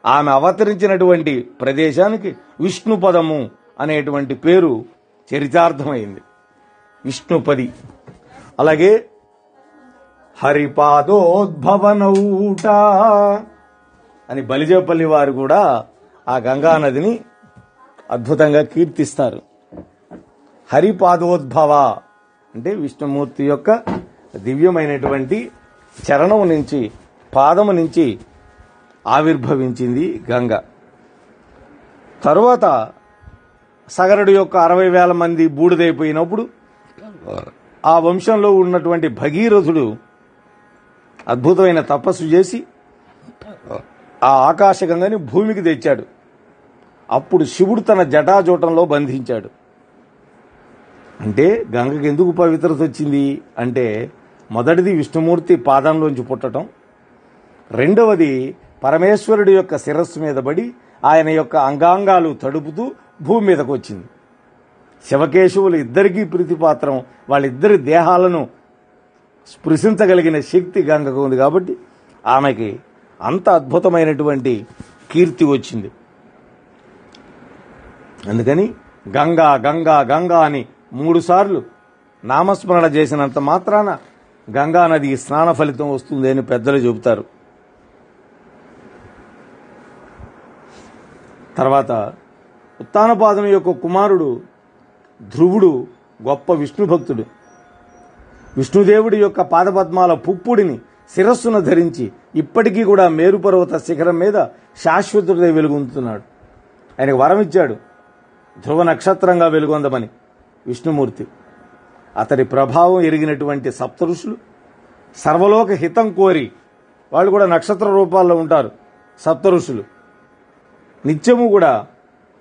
ఆమె అవతరించినటువంటి ప్రదేశానికి విష్ణుపదము అనేటువంటి పేరు చరితార్థమైంది. విష్ణుపది. అలాగే హరిపాదోద్భవనౌట అని బలిజేపల్లి వారు కూడా ఆ గంగానదిని అద్భుతంగా కీర్తిస్తారు. హరిపాదోద్భవ అంటే విష్ణుమూర్తి యొక్క దివ్యమైనటువంటి చరణం నుంచి, పాదము నుంచి ఆవిర్భవించింది గంగ. తరువాత సగరుడు యొక్క 60,000 మంది బూడిదైపోయినప్పుడు ఆ వంశంలో ఉన్నటువంటి భగీరథుడు అద్భుతమైన తపస్సు చేసి ఆ ఆకాశగంగని భూమికి తెచ్చాడు. అప్పుడు శివుడు తన జటాజూటంలో బంధించాడు. అంటే గంగకి ఎందుకు పవిత్రత వచ్చింది అంటే, మొదటిది విష్ణుమూర్తి పాదంలోంచి పుట్టడం, రెండవది పరమేశ్వరుడి యొక్క శిరస్సు మీద పడి ఆయన యొక్క అంగాంగాలు తడుపుతూ భూమి మీదకు వచ్చింది. శివకేశవులు ఇద్దరికీ ప్రీతిపాత్రం. వాళ్ళిద్దరి దేహాలను స్పృశించగలిగిన శక్తి గంగకు ఉంది కాబట్టి ఆమెకి అంత అద్భుతమైనటువంటి కీర్తి వచ్చింది. అందుకని గంగా గంగా గంగా అని 3 సార్లు నామస్మరణ చేసినంత మాత్రాన గంగా నది స్నాన ఫలితం వస్తుంది అని పెద్దలు చెబుతారు. తర్వాత ఉత్తానపాదుని యొక్క కుమారుడు ధ్రువుడు గొప్ప విష్ణు భక్తుడు. విష్ణుదేవుడి యొక్క పాదపద్మాల పుప్పుడిని శిరస్సును ధరించి ఇప్పటికీ కూడా మేరుపర్వత శిఖరం మీద శాశ్వతుడై వెలుగొందుతున్నాడు. ఆయనకు వరం ఇచ్చాడు ధ్రువ నక్షత్రంగా వెలుగొందమని విష్ణుమూర్తి. అతడి ప్రభావం ఎరిగినటువంటి సప్తఋషులు సర్వలోక హితం కోరి, వాళ్ళు కూడా నక్షత్ర రూపాల్లో ఉంటారు సప్తఋషులు, నిత్యము కూడా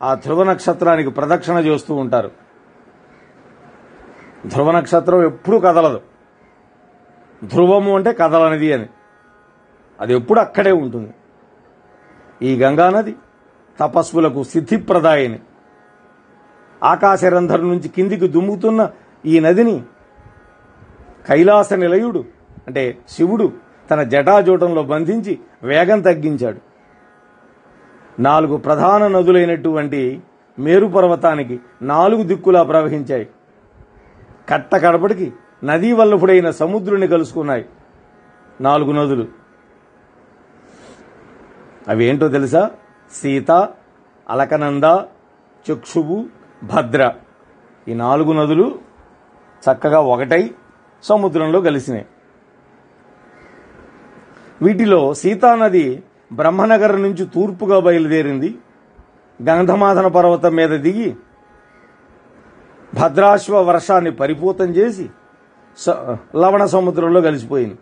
ఆ ధ్రువ నక్షత్రానికి ప్రదక్షిణ చేస్తూ ఉంటారు. ధ్రువ నక్షత్రం ఎప్పుడూ కదలదు. ధ్రువము అంటే కదలనిది అని, అది ఎప్పుడు అక్కడే ఉంటుంది. ఈ గంగానది తపస్సులకు సిద్ధిప్రదాయని. ఆకాశరంధ్రం నుంచి కిందికి దుమ్ముతున్న ఈ నదిని కైలాస నిలయుడు అంటే శివుడు తన జటాజూటంలో బంధించి వేగం తగ్గించాడు. 4 ప్రధాన నదులైనటువంటి మేరు పర్వతానికి 4 దిక్కులా ప్రవహించాయి. కట్ట కడపటికి నదీ వల్లభుడైన సముద్రుని కలుసుకున్నాయి 4 నదులు. అవి ఏంటో తెలుసా? సీత, అలకనంద, చక్షువు, భద్ర. ఈ 4 నదులు చక్కగా ఒకటై సముద్రంలో కలిసినాయి. వీటిలో సీతానది బ్రహ్మనగరం నుంచి తూర్పుగా బయలుదేరింది. గంధమాదన పర్వతం మీద దిగి భద్రాశ్వ వర్షాన్ని పరిపూతం చేసి లవణ సముద్రంలో కలిసిపోయింది.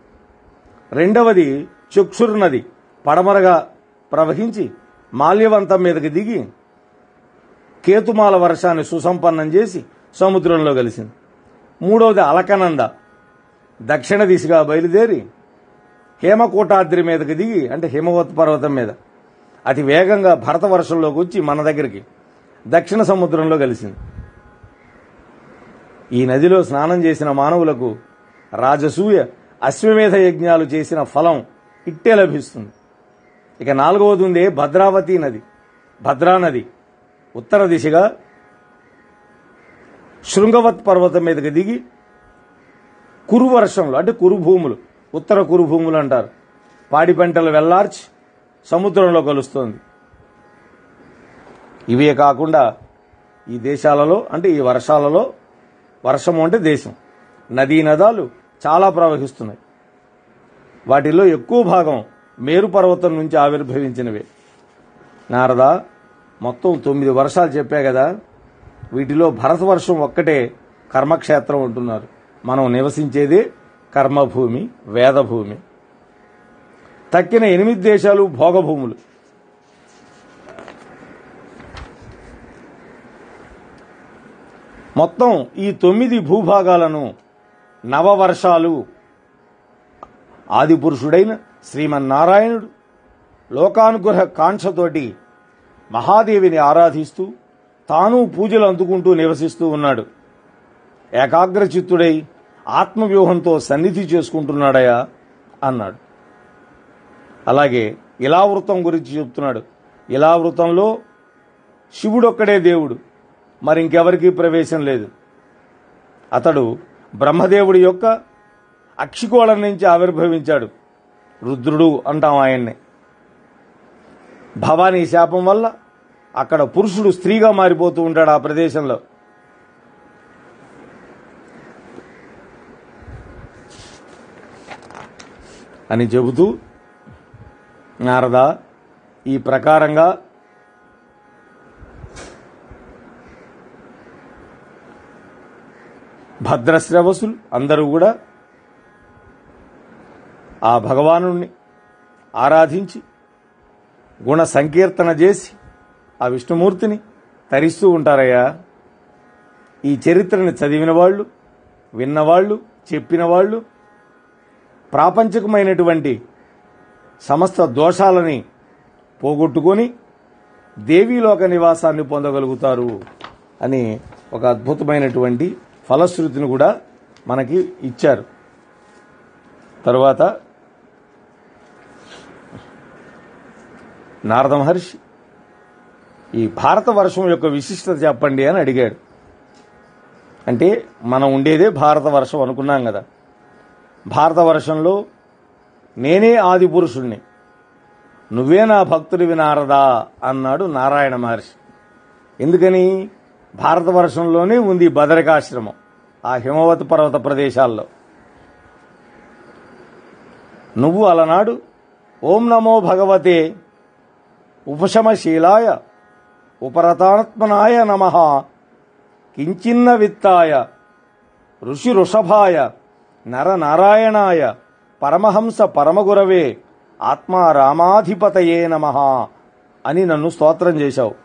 రెండవది చక్షుర్ నది పడమరగా ప్రవహించి మాల్యవంతం మీదకి దిగి కేతుమాల వర్షాన్ని సుసంపన్నం చేసి సముద్రంలో కలిసింది. మూడవది అలకనంద దక్షిణ దిశగా బయలుదేరి హేమకోటాద్రి మీదకి దిగి అంటే హిమవత్ పర్వతం మీద అతి వేగంగా భరత వర్షంలోకి వచ్చి మన దగ్గరికి దక్షిణ సముద్రంలో కలిసింది. ఈ నదిలో స్నానం చేసిన మానవులకు రాజసూయ అశ్వమేధ యజ్ఞాలు చేసిన ఫలం ఇట్టే లభిస్తుంది. ఇక 4వది ఉందే భద్రావతి నది. భద్రా నది ఉత్తర దిశగా శృంగవత్ పర్వతం మీదకి దిగి కురు వర్షంలో అంటే కురుభూములు, ఉత్తర కురుభూములు అంటారు, పాడి పంటలు వెల్లార్చి సముద్రంలో కలుస్తోంది. ఇవే కాకుండా ఈ దేశాలలో అంటే ఈ వర్షాలలో, వర్షము అంటే దేశం, నదీ నదాలు చాలా ప్రవహిస్తున్నాయి. వాటిలో ఎక్కువ భాగం మేరు పర్వతం నుంచి ఆవిర్భవించినవే. నారద మొత్తం 9 వర్షాలు చెప్పా కదా, వీటిలో భరతవర్షం ఒక్కటే కర్మక్షేత్రం అంటున్నారు. మనం నివసించేదే కర్మభూమి, వేదభూమి. తక్కిన 8 దేశాలు భోగభూములు. మొత్తం ఈ 9 భూభాగాలను నవవర్షాలు ఆదిపురుషుడైన శ్రీమన్నారాయణుడు లోకానుగ్రహ కాంక్షతోటి మహాదేవిని ఆరాధిస్తూ తాను పూజలు అందుకుంటూ నివసిస్తూ ఉన్నాడు. ఏకాగ్రచిత్తుడై ఆత్మవ్యూహంతో సన్నిధి చేసుకుంటున్నాడయా అన్నాడు. అలాగే ఇలావృతం గురించి చెప్తున్నాడు. ఇలావృతంలో శివుడొక్కడే దేవుడు, మరి ఇంకెవరికీ ప్రవేశం లేదు. అతడు బ్రహ్మదేవుడి యొక్క అక్షికోళం నుంచి ఆవిర్భవించాడు. రుద్రుడు అంటాం ఆయన్ని. భవానీ శాపం వల్ల అక్కడ పురుషుడు స్త్రీగా మారిపోతూ ఉంటాడు ఆ ప్రదేశంలో. అని చెబుతూ నారద ఈ ప్రకారంగా భద్రశ్రవసులు అందరూ కూడా ఆ భగవానుణ్ణి ఆరాధించి గుణ సంకీర్తన చేసి ఆ విష్ణుమూర్తిని తరిస్తూ ఉంటారయ్యా. ఈ చరిత్రని చదివిన వాళ్ళు, విన్నవాళ్ళు, చెప్పిన వాళ్ళు ప్రాపంచికమైనటువంటి సమస్త దోషాలని పోగొట్టుకొని దేవీలోక నివాసాన్ని పొందగలుగుతారు అని ఒక అద్భుతమైనటువంటి ఫలశ్రుతిని కూడా మనకి ఇచ్చారు. తరువాత నారద మహర్షి ఈ భారతవర్షం యొక్క విశిష్టత చెప్పండి అని అడిగాడు. అంటే మనం ఉండేదే భారతవర్షం అనుకున్నాం కదా. భారతవర్షంలో నేనే ఆది పురుషుణ్ణి, నువ్వే నా భక్తుడివి నారదా అన్నాడు నారాయణ మహర్షి. ఎందుకని? భారతవర్షంలోనే ఉంది బదరికాశ్రమం, ఆ హిమవత్ పర్వత ప్రదేశాల్లో. నువ్వు అలనాడు ఓం నమో భగవతే ఉపశమశీలాయ ఉపరతాత్మనాయ నమః కించిన్న విత్తాయ ఋషి వృషభాయ నరనారాయణాయ పరమహంస పరమగురవే ఆత్మా రామాధిపతయే నమః అని నన్ను స్తోత్రం చేశావు.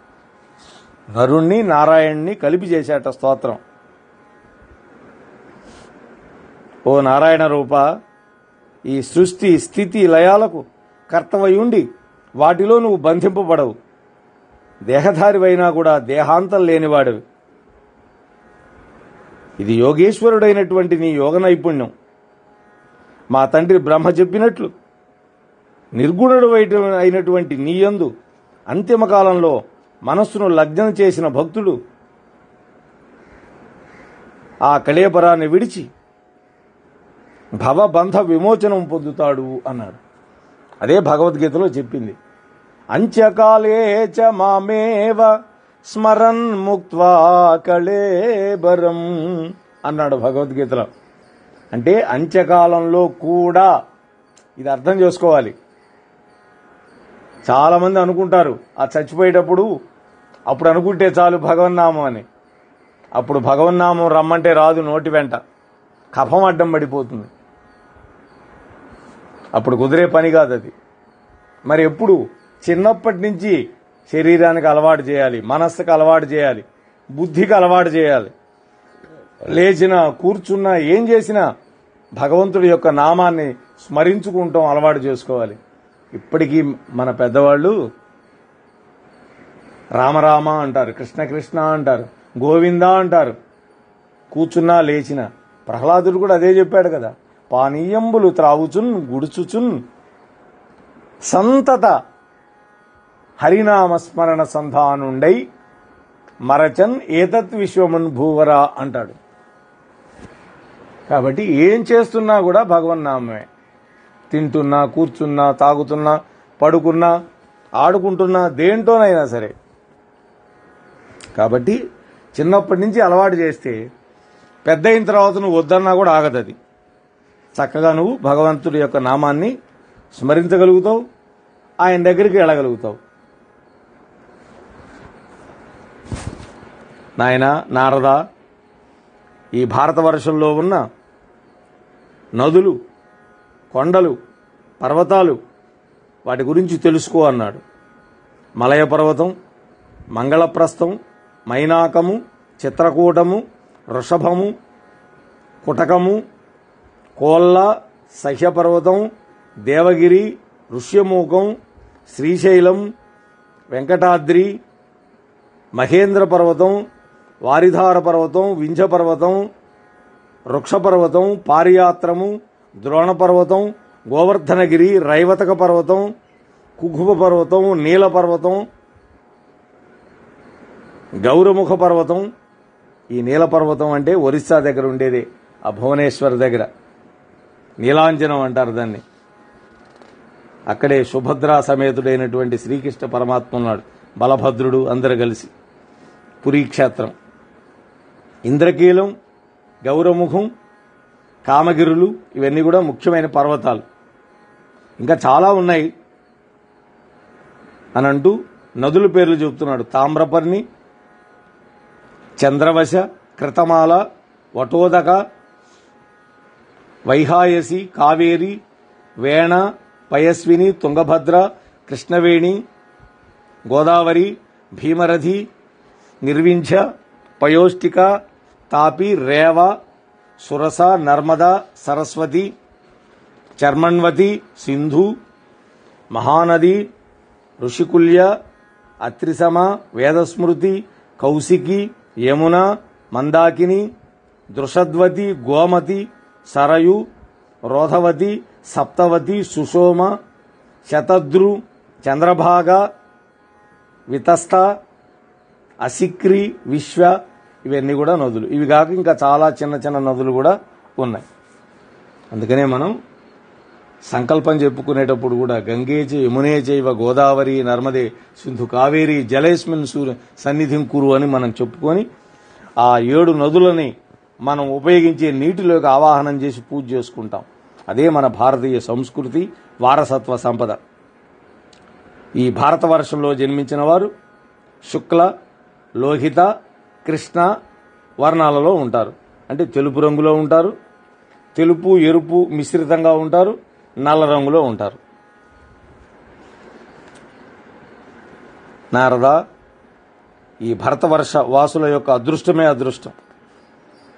నరుణ్ణి నారాయణ్ణి కలిపి చేశాట స్తోత్రం. ఓ నారాయణ రూప, ఈ సృష్టి స్థితి లయాలకు కర్తవయుండి వాటిలో నువ్వు బంధింపబడవు. దేహధారివైనా కూడా దేహాంతం లేనివాడివి. ఇది యోగేశ్వరుడైనటువంటి నీ యోగ నైపుణ్యం. మా తండ్రి బ్రహ్మ చెప్పినట్లు నిర్గుణుడు అయినటువంటి నీయందు అంతిమ కాలంలో మనస్సును లగ్నం చేసిన భక్తుడు ఆ కళేబరాన్ని విడిచి భవబంధ విమోచనం పొందుతాడు అన్నాడు. అదే భగవద్గీతలో చెప్పింది. అంత్యకాలే చ మామేవ స్మరన్ ముక్త్వా కళేబరం అన్నాడు భగవద్గీతలో. అంటే అంత్యకాలంలో కూడా, ఇది అర్థం చేసుకోవాలి. చాలా మంది అనుకుంటారు ఆ చచ్చిపోయేటప్పుడు అప్పుడు అనుకుంటే చాలు భగవన్నామం అని. అప్పుడు భగవన్నామం రమ్మంటే రాదు, నోటి వెంట కఫం అడ్డం పడిపోతుంది. అప్పుడు కుదిరే పని కాదు అది. మరి ఎప్పుడు? చిన్నప్పటి నుంచి శరీరానికి అలవాటు చేయాలి, మనస్సుకు అలవాటు చేయాలి, బుద్ధికి అలవాటు చేయాలి. లేచినా కూర్చున్నా ఏం చేసినా భగవంతుడి యొక్క నామాన్ని స్మరించుకుంటాం అలవాటు చేసుకోవాలి. ఇప్పటికీ మన పెద్దవాళ్ళు రామరామ అంటారు, కృష్ణ కృష్ణ అంటారు, గోవింద అంటారు. కూర్చున్నా లేచినా ప్రహ్లాదుడు కూడా అదే చెప్పాడు కదా. పానీయంబులు త్రావుచున్ గుడుచుచున్ సంతత హరినామస్మరణ సంధానుండై మరచన్ ఏతత్ విశ్వమున్ భూవరా అంటాడు. కాబట్టి ఏం చేస్తున్నా కూడా భగవన్నామే. తింటున్నా, కూర్చున్నా, తాగుతున్నా, పడుకున్నా, ఆడుకుంటున్నా, దేంటోనైనా సరే. కాబట్టి చిన్నప్పటి నుంచి అలవాటు చేస్తే పెద్ద అయిన తర్వాత నువ్వు వద్దన్నా కూడా ఆగదది. చక్కగా నువ్వు భగవంతుడి యొక్క నామాన్ని స్మరించగలుగుతావు, ఆయన దగ్గరికి వెళ్ళగలుగుతావు. నాయన నారద, ఈ భారతవర్షంలో ఉన్న నదులు, కొండలు, పర్వతాలు, వాటి గురించి తెలుసుకో అన్నాడు. మలయ పర్వతం, మంగళప్రస్థం, మైనాకము, చిత్రకూటము, వృషభము, కుటకము, కోల్ల, సహ్యపర్వతం, దేవగిరి, ఋష్యమూకం, శ్రీశైలం, వెంకటాద్రి, మహేంద్ర పర్వతం, వారిధార పర్వతం, వింధ్య పర్వతం, వృక్షపర్వతం, పారియాత్రము, ద్రోణ పర్వతం, గోవర్ధనగిరి, రైవతక పర్వతం, కుకుభ పర్వతం, నీల పర్వతం, గౌరముఖ పర్వతం. ఈ నీల పర్వతం అంటే ఒరిస్సా దగ్గర ఉండేది, ఆ భువనేశ్వర్ దగ్గర నీలాంజనం అంటారు దాన్ని. అక్కడే సుభద్రా సమేతుడైనటువంటి శ్రీకృష్ణ పరమాత్మ ఉన్నాడు, బలభద్రుడు అందరు కలిసి. పురీక్షేత్రం, ఇంద్రకీలం, గౌరముఖం, కామగిరులు, ఇవన్నీ కూడా ముఖ్యమైన పర్వతాలు. ఇంకా చాలా ఉన్నాయి అని అంటూ నదుల పేర్లు చెబుతున్నాడు. తామ్రపర్ణి, చంద్రవశ, కృతమాల, వటోదక, వైహాయసి, కావేరి, వేణ, పయస్విని, తుంగభద్ర, కృష్ణవేణి, గోదావరి, భీమరథి, నిర్వింఛ, పయోష్టిక, తాపి, రేవ, సురస, నర్మద, సరస్వతి, చర్మణ్వతి, సింధు, మహానది, ఋషికుల్య, అత్రిసమ, వేదస్మృతి, కౌశికి, యమున, మందాకిని, దృషద్వతి, గోమతి, సరయు, రోధవతి, సప్తవతి, సుషోమ, శతద్రు, చంద్రభాగ, వితస్త, అసిక్రి, విశ్వ, ఇవన్నీ కూడా నదులు. ఇవి కాక ఇంకా చాలా చిన్న చిన్న నదులు కూడా ఉన్నాయి. అందుకనే మనం సంకల్పం చెప్పుకునేటప్పుడు కూడా గంగే చ యమునే చైవ గోదావరి నర్మదే సింధు కావేరి జలేస్మిన్ సన్నిధిం కురు అని మనం చెప్పుకొని ఆ 7 నదులని మనం ఉపయోగించే నీటిలోకి ఆవాహనం చేసి పూజ చేసుకుంటాం. అదే మన భారతీయ సంస్కృతి, వారసత్వ సంపద. ఈ భారతవర్షంలో జన్మించిన వారు శుక్ల, లోహిత, కృష్ణ వర్ణాలలో ఉంటారు. అంటే తెలుపు రంగులో ఉంటారు, తెలుపు ఎరుపు మిశ్రితంగా ఉంటారు, నల్ల రంగులో ఉంటారు. నారద, ఈ భరతవర్ష వాసుల యొక్క అదృష్టమే అదృష్టం.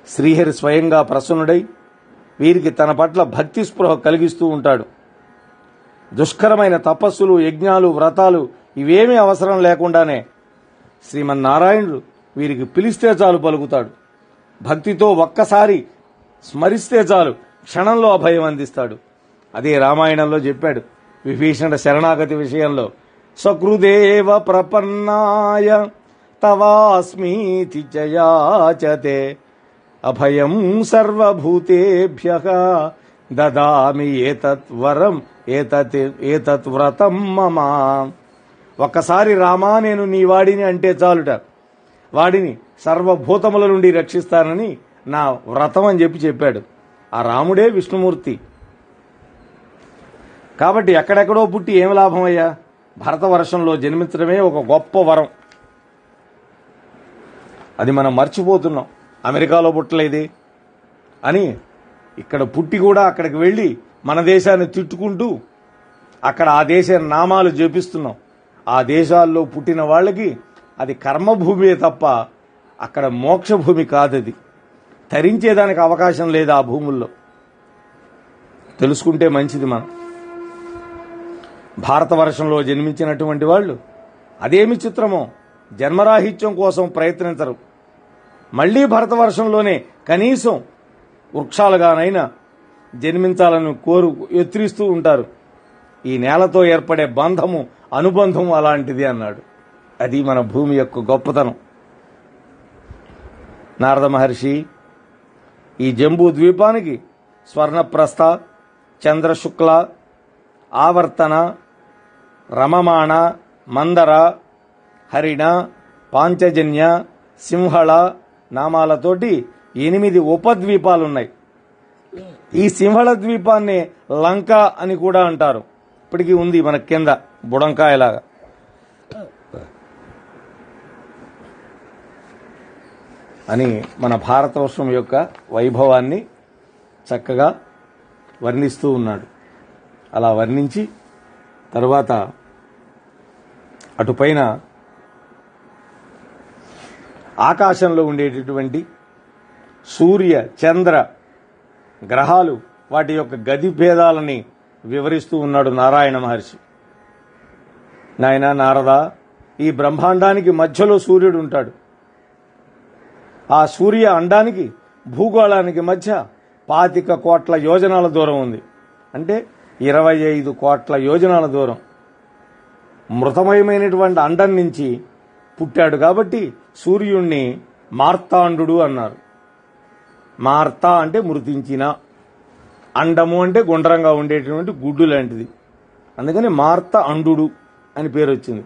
శ్రీహరి స్వయంగా ప్రసన్నుడై వీరికి తన పట్ల భక్తి స్పృహ కలిగిస్తూ ఉంటాడు. దుష్కరమైన తపస్సులు, యజ్ఞాలు, వ్రతాలు ఇవేమీ అవసరం లేకుండానే శ్రీమన్నారాయణుడు వీరికి పిలిస్తే చాలు పలుకుతాడు. భక్తితో ఒక్కసారి స్మరిస్తే చాలు క్షణంలో అభయం అందిస్తాడు. అదే రామాయణంలో చెప్పాడు విభీషణ శరణాగతి విషయంలో. సకృదేవ ప్రపన్నాయ తవాస్మీతి చయాచతే అభయం సర్వభూతేభ్యః దదామి ఏతత్ వరం ఏతత్ వ్రతం మమ. ఒక్కసారి రామా నేను నీ వాడిని అంటే చాలుట, వాడిని సర్వభూతముల నుండి రక్షిస్తానని నా వ్రతం అని చెప్పాడు. ఆ రాముడే విష్ణుమూర్తి. కాబట్టి ఎక్కడెక్కడో పుట్టి ఏం లాభమయ్యా? భరతవర్షంలో జన్మించడమే ఒక గొప్ప వరం. అది మనం మర్చిపోతున్నాం. అమెరికాలో పుట్టలేదే అని ఇక్కడ పుట్టి కూడా అక్కడికి వెళ్ళి మన దేశాన్ని తిట్టుకుంటూ అక్కడ ఆ దేశ నామాలు జపిస్తున్నాం. ఆ దేశాల్లో పుట్టిన వాళ్ళకి అది కర్మభూమే తప్ప అక్కడ మోక్షభూమి కాదది. తరించేదానికి అవకాశం లేదు ఆ భూముల్లో. తెలుసుకుంటే మంచిది. మనం భారతవర్షంలో జన్మించినటువంటి వాళ్ళు అదేమి చిత్రమో జన్మరాహిత్యం కోసం ప్రయత్నించరు. మళ్లీ భరతవర్షంలోనే కనీసం వృక్షాలుగానైనా జన్మించాలని ఎత్తిరిస్తూ ఉంటారు. ఈ నేలతో ఏర్పడే బంధము, అనుబంధం అలాంటిది అన్నాడు. అది మన భూమి యొక్క గొప్పతనం. నారద మహర్షి ఈ జంబూ ద్వీపానికి స్వర్ణప్రస్థ, చంద్రశుక్ల, ఆవర్తన, రమమాణ, మందర, హరిణ, పాంచజన్య, సింహళ నామాలతోటి 8 ఉపద్వీపాలున్నాయి. ఈ సింహళ ద్వీపాన్ని లంక అని కూడా అంటారు. ఇప్పటికీ ఉంది మన కింద బుడంకాయలాగా. అని మన భారతవర్షం యొక్క వైభవాన్ని చక్కగా వర్ణిస్తూ ఉన్నాడు. అలా వర్ణించి తరువాత అటుపైన ఆకాశంలో ఉండేటటువంటి సూర్య, చంద్ర గ్రహాలు వాటి యొక్క గతి భేదాలని వివరిస్తూ ఉన్నాడు నారాయణ మహర్షి. నాయన నారద, ఈ బ్రహ్మాండానికి మధ్యలో సూర్యుడు ఉంటాడు. ఆ సూర్య అండానికి భూగోళానికి మధ్య 25 కోట్ల యోజనాల దూరం ఉంది. అంటే 25 కోట్ల యోజనాల దూరం. మృతమయమైనటువంటి అండం నుంచి పుట్టాడు కాబట్టి సూర్యుణ్ణి మార్తాండు అన్నారు. మార్తా అంటే మృతించిన, అండము అంటే గుండ్రంగా ఉండేటటువంటి గుడ్డు లాంటిది, అందుకని మార్త అండు అని పేరు వచ్చింది.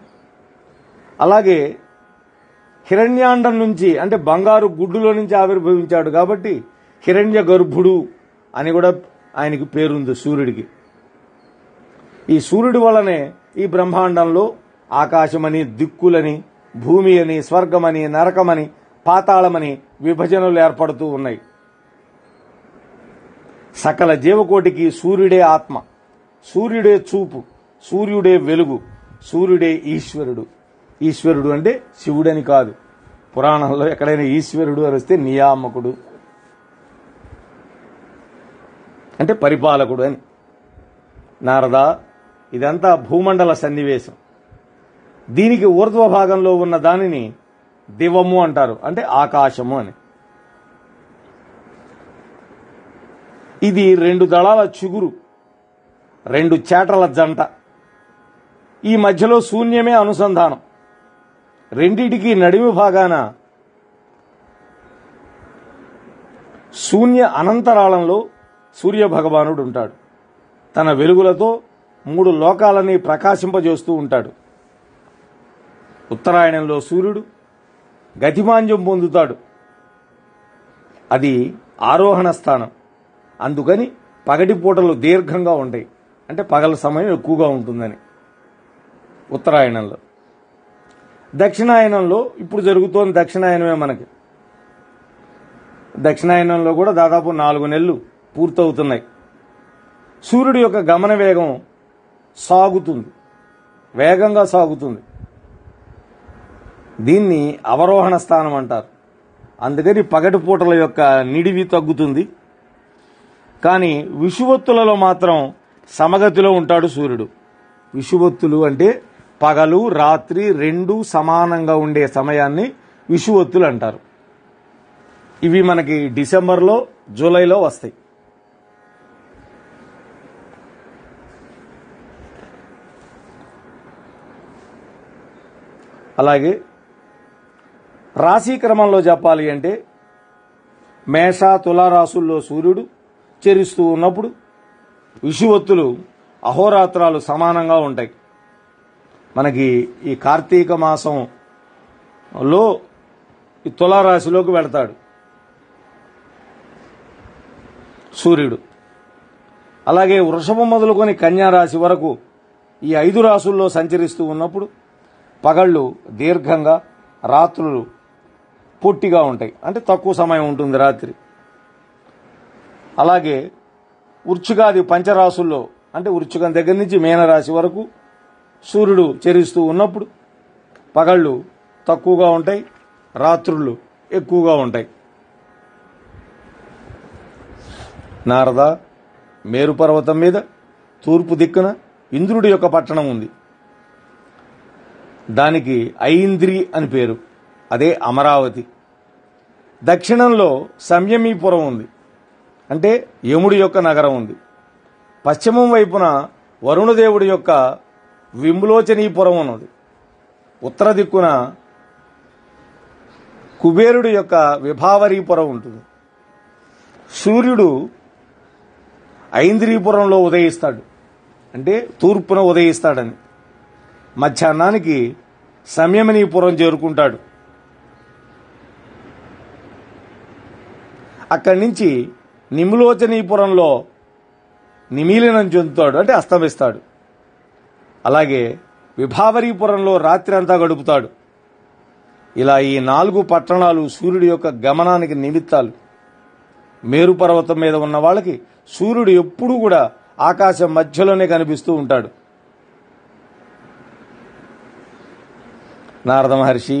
అలాగే హిరణ్యాండం నుంచి అంటే బంగారు గుడ్డులో నుంచి ఆవిర్భవించాడు కాబట్టి హిరణ్య గర్భుడు అని కూడా ఆయనకి పేరుంది సూర్యుడికి. ఈ సూర్యుడి వల్లనే ఈ బ్రహ్మాండంలో ఆకాశమని, దిక్కులని, భూమి అని, స్వర్గమని, నరకమని, పాతాళమని విభజనలు ఏర్పడుతూ ఉన్నాయి. సకల జీవకోటికి సూర్యుడే ఆత్మ, సూర్యుడే చూపు, సూర్యుడే వెలుగు, సూర్యుడే ఈశ్వరుడు. ఈశ్వరుడు అంటే శివుడని కాదు. పురాణంలో ఎక్కడైనా ఈశ్వరుడు అని వస్తే నియామకుడు అంటే పరిపాలకుడు అని. నారదా, ఇదంతా భూమండల సన్నివేశం. దీనికి ఊర్ధ్వ భాగంలో ఉన్న దానిని దివము అంటారు, అంటే ఆకాశము అని. ఇది 2 దళాల చిగురు, 2 చేటల జంట. ఈ మధ్యలో శూన్యమే అనుసంధానం. రెండిటికి నడిమి భాగాన శూన్య అనంతరాళంలో సూర్య భగవానుడు ఉంటాడు. తన వెలుగులతో 3 లోకాలని ప్రకాశింపజేస్తూ ఉంటాడు. ఉత్తరాయణంలో సూర్యుడు గతిమాంద్యం పొందుతాడు. అది ఆరోహణ స్థానం. అందుకని పగటి పూటలు దీర్ఘంగా ఉంటాయి, అంటే పగల సమయం ఎక్కువగా ఉంటుందని ఉత్తరాయణంలో. దక్షిణాయనంలో ఇప్పుడు జరుగుతోంది దక్షిణాయనమే మనకి. దక్షిణాయనంలో కూడా దాదాపు 4 నెలలు పూర్తవుతున్నాయి. సూర్యుడి యొక్క గమన వేగం సాగుతుంది, వేగంగా సాగుతుంది. దీన్ని అవరోహణ స్థానం అంటారు. అందుకని పగటి పూటల యొక్క నిడివి తగ్గుతుంది. కానీ విషువత్తులలో మాత్రం సమగతిలో ఉంటాడు సూర్యుడు. విషువత్తులు అంటే పగలు రాత్రి 2 సమానంగా ఉండే సమయాన్ని విషువత్తులు అంటారు. ఇవి మనకి డిసెంబర్లో, జూలైలో వస్తాయి. అలాగే రాశి క్రమంలో చెప్పాలి అంటే మేష, తులారాశుల్లో సూర్యుడు చెరిస్తూ ఉన్నప్పుడు విషువత్తులు అహోరాత్రాలు సమానంగా ఉంటాయి. మనకి ఈ కార్తీక మాసంలో ఈ తులారాశిలోకి వెళతాడు సూర్యుడు. అలాగే వృషభం మొదలుకొని కన్యారాశి వరకు ఈ 5 రాశుల్లో సంచరిస్తూ ఉన్నప్పుడు పగళ్ళు దీర్ఘంగా, రాత్రులు పొట్టిగా ఉంటాయి, అంటే తక్కువ సమయం ఉంటుంది రాత్రి. అలాగే వృశ్చికాది పంచరాశుల్లో అంటే వృశ్చికం దగ్గర నుంచి మీనరాశి వరకు సూర్యుడు చెరిస్తూ ఉన్నప్పుడు పగళ్ళు తక్కువగా ఉంటాయి, రాత్రులు ఎక్కువగా ఉంటాయి. నారద, మేరు పర్వతం మీద తూర్పు దిక్కున ఇంద్రుడి యొక్క పట్టణం ఉంది. దానికి ఐంద్రి అని పేరు, అదే అమరావతి. దక్షిణంలో సంయమీపురం ఉంది, అంటే యముడి యొక్క నగరం ఉంది. పశ్చిమం వైపున వరుణదేవుడి యొక్క విమలోచనీపురం ఉన్నది. ఉత్తర దిక్కున కుబేరుడి యొక్క విభావరీపురం ఉంటుంది. సూర్యుడు ఐంద్రీపురంలో ఉదయిస్తాడు, అంటే తూర్పున ఉదయిస్తాడని. మధ్యాహ్నానికి సంయమనీపురం చేరుకుంటాడు. అక్కడి నుంచి నిములోచనీపురంలో నిమీలనం చెందుతాడు, అంటే అస్తమిస్తాడు. అలాగే విభావరీపురంలో రాత్రి అంతా గడుపుతాడు. ఇలా ఈ 4 పట్టణాలు సూర్యుడి యొక్క గమనానికి నిమిత్తాలు. మేరు పర్వతం మీద ఉన్న వాళ్ళకి సూర్యుడు ఎప్పుడూ కూడా ఆకాశం మధ్యలోనే కనిపిస్తూ ఉంటాడు. నారద మహర్షి,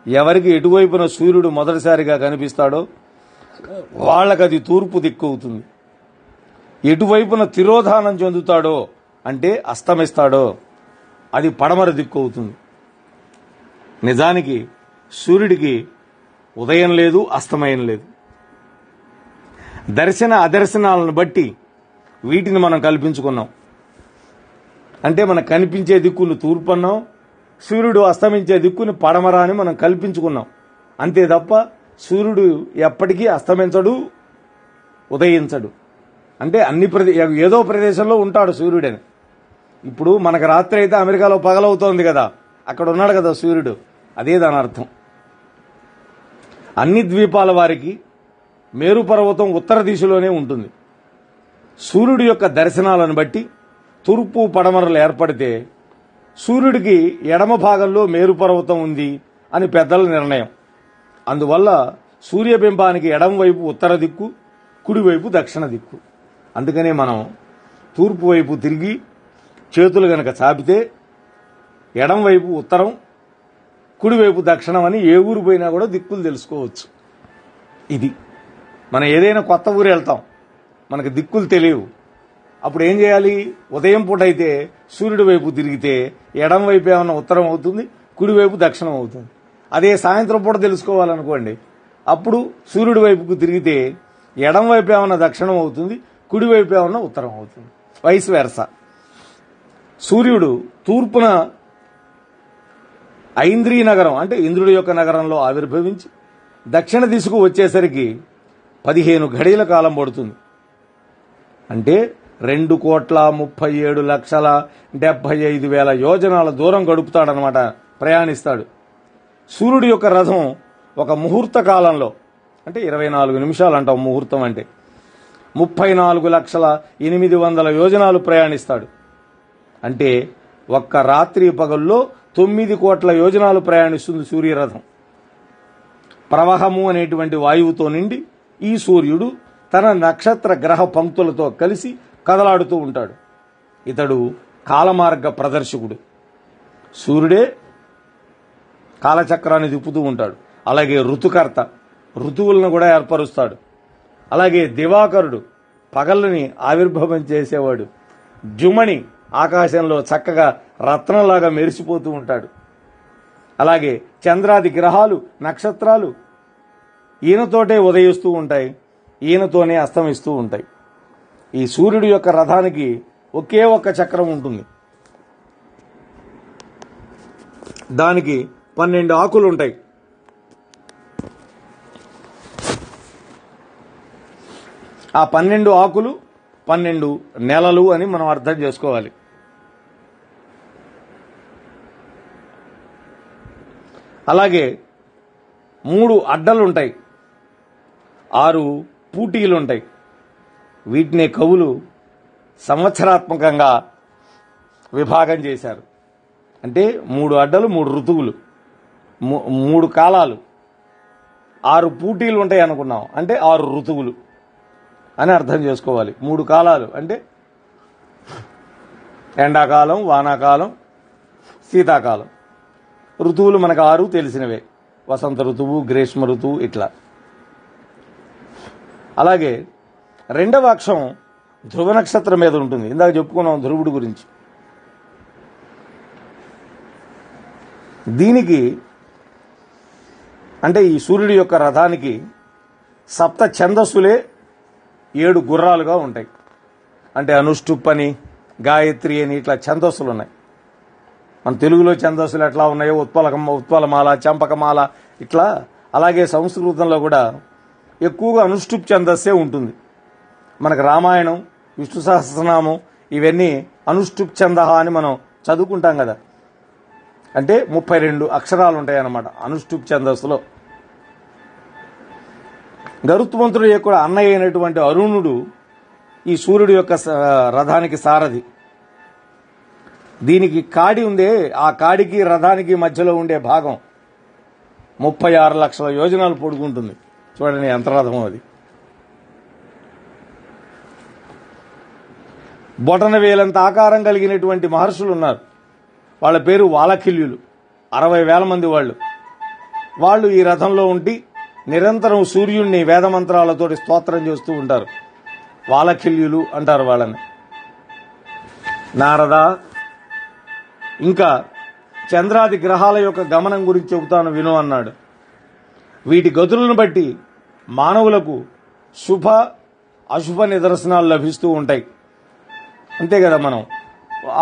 ఎవరికి ఎటువైపున సూర్యుడు మొదటిసారిగా కనిపిస్తాడో వాళ్ళకది తూర్పు దిక్కు అవుతుంది. ఎటువైపున తిరోధానం చెందుతాడో అంటే అస్తమిస్తాడో అది పడమర దిక్కు అవుతుంది. నిజానికి సూర్యుడికి ఉదయం లేదు, అస్తమయం లేదు. దర్శన అదర్శనాలను బట్టి వీటిని మనం కల్పించుకున్నాం. అంటే మనకు కనిపించే దిక్కును తూర్పు అన్నాం, సూర్యుడు అస్తమించే దిక్కుని పడమర అని మనం కల్పించుకున్నాం. అంతే తప్ప సూర్యుడు ఎప్పటికీ అస్తమించడు, ఉదయించడు. అంటే ఏదో ప్రదేశంలో ఉంటాడు సూర్యుడని. ఇప్పుడు మనకు రాత్రి అయితే అమెరికాలో పగలవుతోంది కదా, అక్కడ ఉన్నాడు కదా సూర్యుడు, అదే దాని అర్థం. అన్ని ద్వీపాల వారికి మేరు పర్వతం ఉత్తర దిశలోనే ఉంటుంది. సూర్యుడి యొక్క దర్శనాలను బట్టి తూర్పు పడమరలు ఏర్పడితే సూర్యుడికి ఎడమ భాగంలో మేరు పర్వతం ఉంది అని పెద్దల నిర్ణయం. అందువల్ల సూర్యబింబానికి ఎడమ వైపు ఉత్తర దిక్కు, కుడివైపు దక్షిణ దిక్కు. అందుకనే మనం తూర్పు వైపు తిరిగి చేతులు గనక చాపితే ఎడం వైపు ఉత్తరం, కుడివైపు దక్షిణం అని ఏ ఊరు పోయినా కూడా దిక్కులు తెలుసుకోవచ్చు. ఇది మనం ఏదైనా కొత్త ఊరు వెళ్తాం, మనకు దిక్కులు తెలియవు. అప్పుడు ఏం చేయాలి? ఉదయం పూట అయితే సూర్యుడి వైపు తిరిగితే ఎడం వైపు ఏమన్నా ఉత్తరం అవుతుంది, కుడివైపు దక్షిణం అవుతుంది. అదే సాయంత్రం పూట తెలుసుకోవాలనుకోండి, అప్పుడు సూర్యుడి వైపుకు తిరిగితే ఎడం వైపు ఏమన్నా దక్షిణం అవుతుంది, కుడివైపు ఏమన్నా ఉత్తరం అవుతుంది, వైస్ వెర్సా. సూర్యుడు తూర్పున ఐంద్రీ నగరం అంటే ఇంద్రుడి యొక్క నగరంలో ఆవిర్భవించి దక్షిణ దిశకు వచ్చేసరికి 15 ఘడియల కాలం పడుతుంది. అంటే 2,37,75,000 యోజనాల దూరం గడుపుతాడనమాట, ప్రయాణిస్తాడు. సూర్యుడి యొక్క రథం ఒక ముహూర్త కాలంలో అంటే 24 నిమిషాలు అంటాం ముహూర్తం అంటే 34,08,000 యోజనాలు ప్రయాణిస్తాడు. అంటే ఒక్క రాత్రి పగల్లో 9 కోట్ల యోజనాలు ప్రయాణిస్తుంది సూర్యరథం. ప్రవాహము అనేటువంటి వాయువుతో నిండి ఈ సూర్యుడు తన నక్షత్ర గ్రహ పంక్తులతో కలిసి కదలాడుతూ ఉంటాడు. ఇతడు కాలమార్గ ప్రదర్శకుడు. సూర్యుడే కాలచక్రాన్ని తిప్పుతూ ఉంటాడు. అలాగే ఋతుకర్త, ఋతువులను కూడా ఏర్పరుస్తాడు. అలాగే దివాకరుడు, పగళ్ళని ఆవిర్భావం చేసేవాడు. జుమణి, ఆకాశంలో చక్కగా రత్నంలాగా మెరిసిపోతూ ఉంటాడు. అలాగే చంద్రాది గ్రహాలు, నక్షత్రాలు ఈయనతోటే ఉదయిస్తూ ఉంటాయి, ఈయనతోనే అస్తమిస్తూ ఉంటాయి. ఈ సూర్యుడి యొక్క రథానికి ఒకే ఒక్క చక్రం ఉంటుంది. దానికి 12 ఆకులు ఉంటాయి. ఆ 12 ఆకులు 12 నెలలు అని మనం అర్థం చేసుకోవాలి. అలాగే 3 అడ్డలుంటాయి, 6 పూటీలుంటాయి. వీటినే కవులు సంవత్సరాత్మకంగా విభాగం చేశారు. అంటే 3 అడ్డలు, 3 ఋతువులు, 3 కాలాలు, 6 పూటీలు ఉంటాయి అనుకున్నాం అంటే 6 ఋతువులు అని అర్థం చేసుకోవాలి. 3 కాలాలు అంటే ఎండాకాలం, వానాకాలం, శీతాకాలం. ఋతువులు మనకు 6 తెలిసినవే, వసంత ఋతువు, గ్రీష్మ ఋతువు, ఇట్లా. అలాగే రెండవ అక్షం ధ్రువ నక్షత్రం మీద ఉంటుంది. ఇందాక చెప్పుకున్నాం ధ్రువుడి గురించి. దీనికి అంటే ఈ సూర్యుడి యొక్క రథానికి సప్త ఛందస్సులే 7 గుర్రాలుగా ఉంటాయి. అంటే అనుష్టుప్ అని, గాయత్రి అని ఇట్లా ఛందస్సులు ఉన్నాయి. మన తెలుగులో ఛందస్సులు ఎట్లా ఉన్నాయో ఉత్పలమాల, చంపకమాల ఇట్లా, అలాగే సంస్కృతంలో కూడా ఎక్కువగా అనుష్టుప్ ఛందస్సే ఉంటుంది. మనకు రామాయణం, విష్ణు సహస్రనామం ఇవన్నీ అనుష్టుప్ ఛందః అని మనం చదువుకుంటాం కదా. అంటే 32 అక్షరాలు ఉంటాయన్నమాట అనుష్టుప్ ఛందస్సులో. గరుత్మంతుడి యొక్క అన్నయ్య అయినటువంటి అరుణుడు ఈ సూర్యుడి యొక్క రథానికి సారథి. దీనికి కాడి ఉందే, ఆ కాడికి రథానికి మధ్యలో ఉండే భాగం 36 లక్షల యోజనాలు పొడుగుంటుంది. చూడండి ఎంత రథం అది. బొటన వేలంత ఆకారం కలిగినటువంటి మహర్షులు ఉన్నారు. వాళ్ళ పేరు వాలకిల్యులు. 60,000 మంది వాళ్ళు ఈ రథంలో ఉండి నిరంతరం సూర్యుడిని వేదమంత్రాలతోటి స్తోత్రం చేస్తూ ఉంటారు. వాలకిల్యులు అంటారు వాళ్ళని. నారద, ఇంకా చంద్రాది గ్రహాల యొక్క గమనం గురించి చెబుతాను విను అన్నాడు. వీటి గతులను బట్టి మానవులకు శుభ అశుభ నిదర్శనాలు లభిస్తూ ఉంటాయి. అంతే కదా, మనం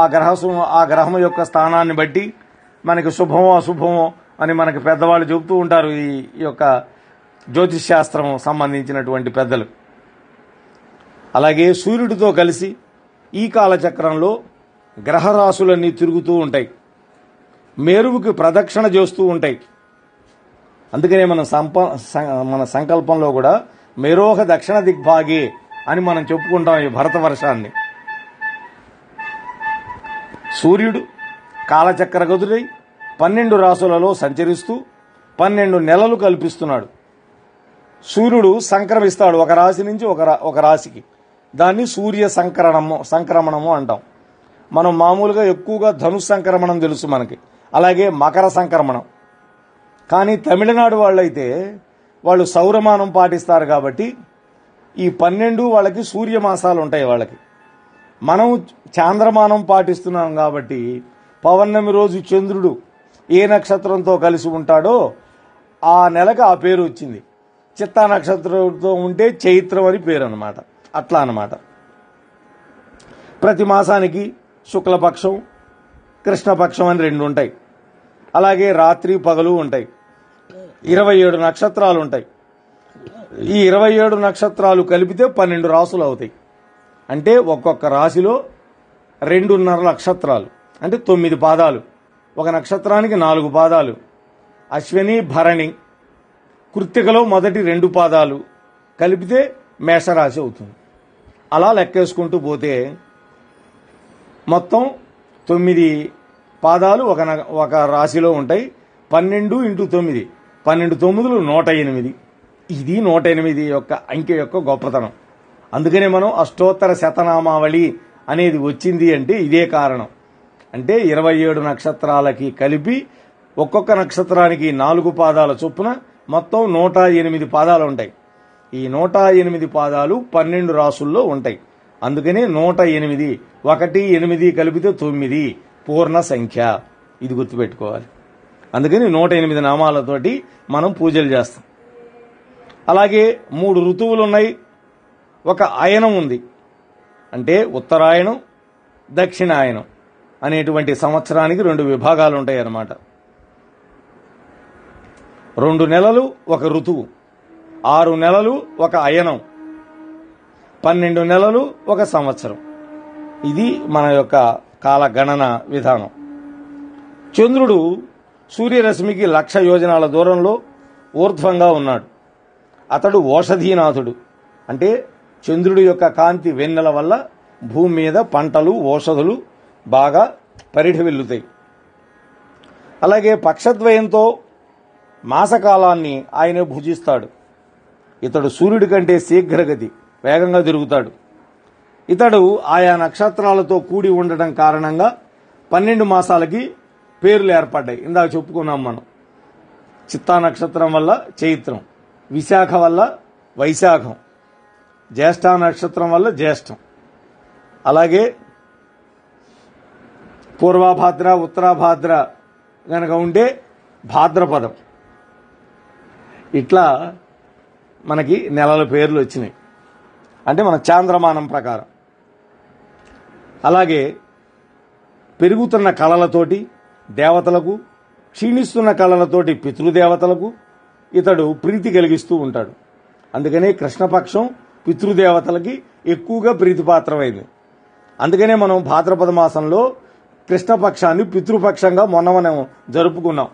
ఆ గ్రహం యొక్క స్థానాన్ని బట్టి మనకి శుభమో అశుభమో అని మనకి పెద్దవాళ్ళు చెబుతూ ఉంటారు. ఈ యొక్క జ్యోతిష్ శాస్త్రం సంబంధించినటువంటి పెద్దలు. అలాగే సూర్యుడితో కలిసి ఈ కాలచక్రంలో గ్రహరాశులన్నీ తిరుగుతూ ఉంటాయి, మేరువుకి ప్రదక్షిణ చేస్తూ ఉంటాయి. అందుకనే మన సంకల్పంలో కూడా మేరోహ దక్షిణ దిగ్భాగే అని మనం చెప్పుకుంటాం ఈ భరతవర్షాన్ని. సూర్యుడు కాలచక్ర గదుడై 12 రాశులలో సంచరిస్తూ 12 నెలలు కల్పిస్తున్నాడు. సూర్యుడు సంక్రమిస్తాడు ఒక రాశి నుంచి ఒక రాశికి. దాన్ని సూర్య సంక్రమణము అంటాం. మనం మామూలుగా ఎక్కువగా ధనుస్సు సంక్రమణం తెలుసు మనకి, అలాగే మకర సంక్రమణం. కానీ తమిళనాడు వాళ్ళైతే వాళ్ళు సౌరమానం పాటిస్తారు కాబట్టి ఈ 12 వాళ్ళకి సూర్యమాసాలు ఉంటాయి వాళ్ళకి. మనం చాంద్రమానం పాటిస్తున్నాం కాబట్టి పౌర్ణమి రోజు చంద్రుడు ఏ నక్షత్రంతో కలిసి ఉంటాడో ఆ నెలకు ఆ పేరు వచ్చింది. చిత్తా నక్షత్రంతో ఉంటే చైత్రం అని పేరు అన్నమాట. అట్లా అన్నమాట. ప్రతి మాసానికి శుక్లపక్షం, కృష్ణపక్షం అని 2 ఉంటాయి. అలాగే రాత్రి పగలు ఉంటాయి. 27 నక్షత్రాలు ఉంటాయి. ఈ 27 నక్షత్రాలు కలిపితే 12 రాసులు అవుతాయి. అంటే ఒక్కొక్క రాశిలో 2.5 నక్షత్రాలు అంటే 9 పాదాలు. ఒక నక్షత్రానికి 4 పాదాలు. అశ్విని, భరణి, కృత్తికలో మొదటి 2 పాదాలు కలిపితే మేషరాశి అవుతుంది. అలా లెక్కేసుకుంటూ పోతే మొత్తం 9 పాదాలు ఒక రాశిలో ఉంటాయి. 12 × 9 12 9లు 108. ఇది 108 యొక్క అంకె యొక్క గొప్పతనం. అందుకనే మనం అష్టోత్తర శతనామావళి అనేది వచ్చింది అంటే ఇదే కారణం. అంటే 27 నక్షత్రాలకి కలిపి ఒక్కొక్క నక్షత్రానికి 4 పాదాల చొప్పున మొత్తం 108 పాదాలు ఉంటాయి. ఈ 108 పాదాలు 12 రాసుల్లో ఉంటాయి. అందుకనే 108 1 8 కలిపితే 9 పూర్ణ సంఖ్య. ఇది గుర్తుపెట్టుకోవాలి. అందుకని 108 నామాలతోటి మనం పూజలు చేస్తాం. అలాగే 3 ఋతువులు ఉన్నాయి. ఒక అయనం ఉంది. అంటే ఉత్తరాయణం, దక్షిణాయనం అనేటువంటి సంవత్సరానికి 2 విభాగాలు ఉంటాయి అన్నమాట. 2 నెలలు ఒక ఋతువు, 6 నెలలు ఒక అయనం, 12 నెలలు ఒక సంవత్సరం. ఇది మన యొక్క కాల గణన విధానం. చంద్రుడు సూర్యరశ్మికి 1,00,000 యోజనాల దూరంలో ఊర్ధ్వంగా ఉన్నాడు. అతడు ఓషధీనాథుడు. అంటే చంద్రుడి యొక్క కాంతి వెన్నెల వల్ల భూమి మీద పంటలు, ఓషధులు బాగా పరిఢవిల్లుతాయి. అలాగే పక్షద్వయంతో మాసకాలాన్ని ఆయన భుజిస్తాడు. ఇతడు సూర్యుడి కంటే శీఘ్రగతి, వేగంగా తిరుగుతాడు. ఇతడు ఆయా నక్షత్రాలతో కూడి ఉండటం కారణంగా 12 మాసాలకి పేర్లు ఏర్పడ్డాయి. ఇందాక చెప్పుకున్నాం మనం. చిత్తా నక్షత్రం వల్ల చైత్రం, విశాఖ వల్ల వైశాఖం, జ్యేష్ఠ నక్షత్రం వల్ల జ్యేష్ఠం, అలాగే పూర్వభాద్ర, ఉత్తరాభాద్ర గనక ఉంటే భాద్రపదం. ఇట్లా మనకి నెలల పేర్లు వచ్చినాయి. అంటే మన చాంద్రమానం ప్రకారం. అలాగే పెరుగుతున్న కళలతోటి దేవతలకు, క్షీణిస్తున్న కళలతోటి పితృదేవతలకు ఇతడు ప్రీతి కలిగిస్తూ ఉంటాడు. అందుకనే కృష్ణపక్షం పితృదేవతలకి ఎక్కువగా ప్రీతిపాత్రమైంది. అందుకనే మనం భాద్రపద మాసంలో కృష్ణపక్షాన్ని పితృపక్షంగా మొన్న మనం జరుపుకున్నాం.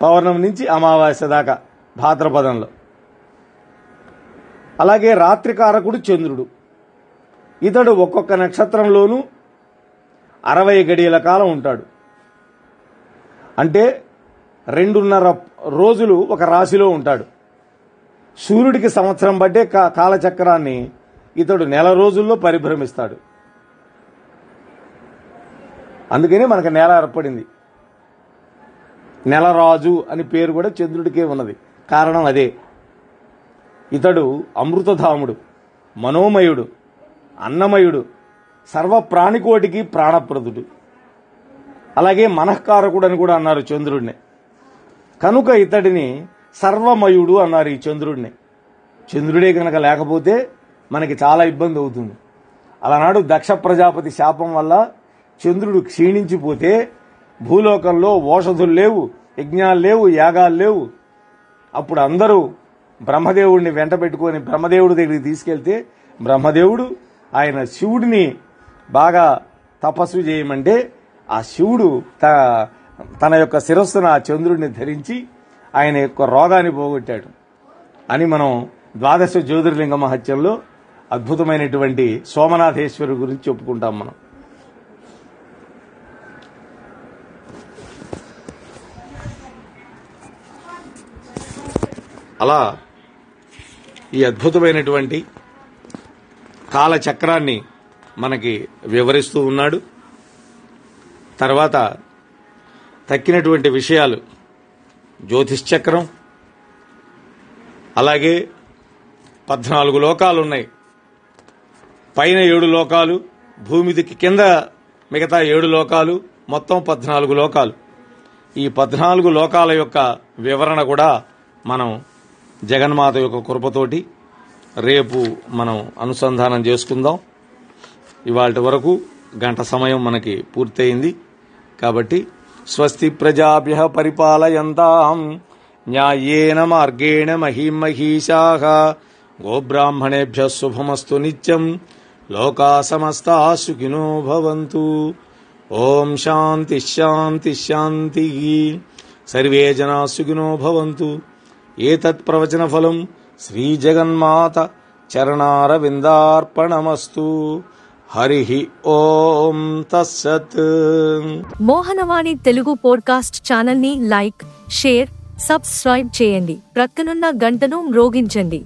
పౌర్ణమి నుంచి అమావాస్య దాకా భాద్రపదంలో. అలాగే రాత్రికారకుడు చంద్రుడు. ఇతడు ఒక్కొక్క నక్షత్రంలోనూ 60 గడియల కాలం ఉంటాడు. అంటే 2.5 రోజులు ఒక రాశిలో ఉంటాడు. సూర్యుడికి సంవత్సరం బట్టే కాలచక్రాన్ని ఇతడు నెల రోజుల్లో పరిభ్రమిస్తాడు. అందుకనే మనకు నెల ఏర్పడింది. నెలరాజు అని పేరు కూడా చంద్రుడికే ఉన్నది. కారణం అదే. ఇతడు అమృతధాముడు, మనోమయుడు, అన్నమయుడు, సర్వ ప్రాణికోటికి ప్రాణప్రదుడు. అలాగే మనఃకారకుడు అని కూడా అన్నారు చంద్రుడిని. కనుక ఇతడిని సర్వమయుడు అన్నారు ఈ చంద్రుడిని. చంద్రుడే కనుక లేకపోతే మనకి చాలా ఇబ్బంది అవుతుంది. అలనాడు దక్ష ప్రజాపతి శాపం వల్ల చంద్రుడు క్షీణించిపోతే భూలోకంలో ఓషధులు లేవు, యజ్ఞాలు లేవు, యాగాలు లేవు. అప్పుడు అందరూ బ్రహ్మదేవుడిని వెంట పెట్టుకొని బ్రహ్మదేవుడి దగ్గరికి తీసుకెళ్తే బ్రహ్మదేవుడు ఆయన శివుడిని బాగా తపస్సు చేయమంటే ఆ శివుడు తన యొక్క శిరస్సును ఆ చంద్రుడిని ధరించి ఆయన యొక్క రోగాన్ని పోగొట్టాడు అని మనం ద్వాదశ జ్యోతిర్లింగ మహత్యంలో అద్భుతమైనటువంటి సోమనాథేశ్వరు గురించి చెప్పుకుంటాం మనం. అలా ఈ అద్భుతమైనటువంటి కాలచక్రాన్ని మనకి వివరిస్తూ ఉన్నాడు. తర్వాత తక్కినటువంటి విషయాలు జ్యోతిశ్చక్రం, అలాగే 14 లోకాలు ఉన్నాయి. పైన 7 లోకాలు, భూమికి కింద మిగతా 7 లోకాలు, మొత్తం 14 లోకాలు. ఈ 14 లోకాల యొక్క వివరణ కూడా మనం జగన్మాత యొక్క కృపతోటి రేపు మనం అనుసంధానం చేసుకుందాం. ఇవాళ వరకు గంట సమయం మనకి పూర్తయింది. కాబట్టి స్వస్తి ప్రజాభ్యః పరిపాలయంతాం న్యాయేన మార్గేణ మహీం మహీషాః గోబ్రాహ్మణేభ్యః శుభమస్తు నిత్యం లోకా సమస్తా సుఖినో భవంతు. ఓం శాంతి శాంతి శాంతి. సర్వే జనా సుఖినో భవంతు. ఏతత్ ప్రవచన ఫలం శ్రీ జగన్మాత చరణారవిందార్పణమస్తు. హరి ఓం తస్సత్. మోహనవాణి తెలుగు పోడ్కాస్ట్ ఛానల్ ని లైక్, షేర్, సబ్స్క్రైబ్ చేయండి. ప్రక్కనున్న గంటను మ్రోగించండి.